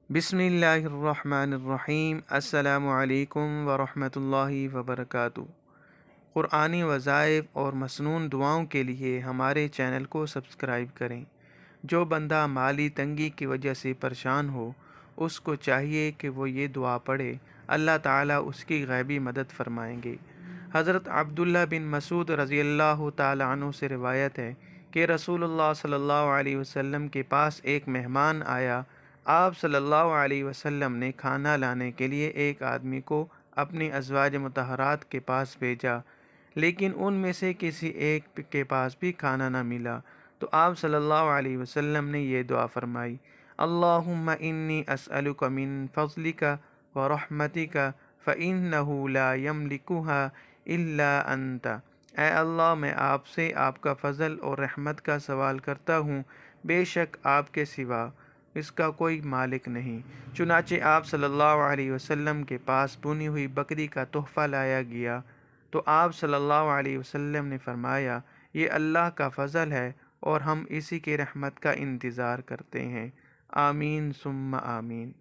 बिस्मिल्लाहिर्रहमानिर्रहीम। अस्सलामु अलैकुम वरहमतुल्लाहि वबरकातुहू। क़ुरआनी वज़ाइफ़ और मसनून दुआओं के लिए हमारे चैनल को सब्सक्राइब करें। जो बंदा माली तंगी की वजह से परेशान हो, उसको चाहिए कि वो ये दुआ पढ़े, अल्लाह ताला उसकी गैबी मदद फरमाएंगे। हज़रत अब्दुल्ला बिन मसूद रज़ियल्लाहु ताला अन्हु से रिवायत है कि रसूलुल्लाह सल्लल्लाहु अलैहि वसल्लम के पास एक मेहमान आया। आप सल्लल्लाहु अलैहि वसल्लम ने खाना लाने के लिए एक आदमी को अपनी अज़वाज मुतहरात के पास भेजा, लेकिन उनमें से किसी एक के पास भी खाना न मिला। तो आप सल्लल्लाहु अलैहि वसल्लम ने यह दुआ फरमाई, अल्लाहुम्मा इन्नी अस्अलुका मिन फ़ज़लिका व रहमतिका फ़इन्नहु ला यमलिकुहा इल्ला अंता। ऐ अल्लाह, मैं आपसे आपका फ़ज़ल और रहमत का सवाल करता हूँ, बेशक आपके सिवा इसका कोई मालिक नहीं। चुनाचे आप सल्लल्लाहु अलैहि वसल्लम के पास भुनी हुई बकरी का तोहफ़ा लाया गया, तो आप सल्लल्लाहु अलैहि वसल्लम ने फरमाया, ये अल्लाह का फ़ज़ल है और हम इसी के रहमत का इंतज़ार करते हैं। आमीन सुम्मा आमीन।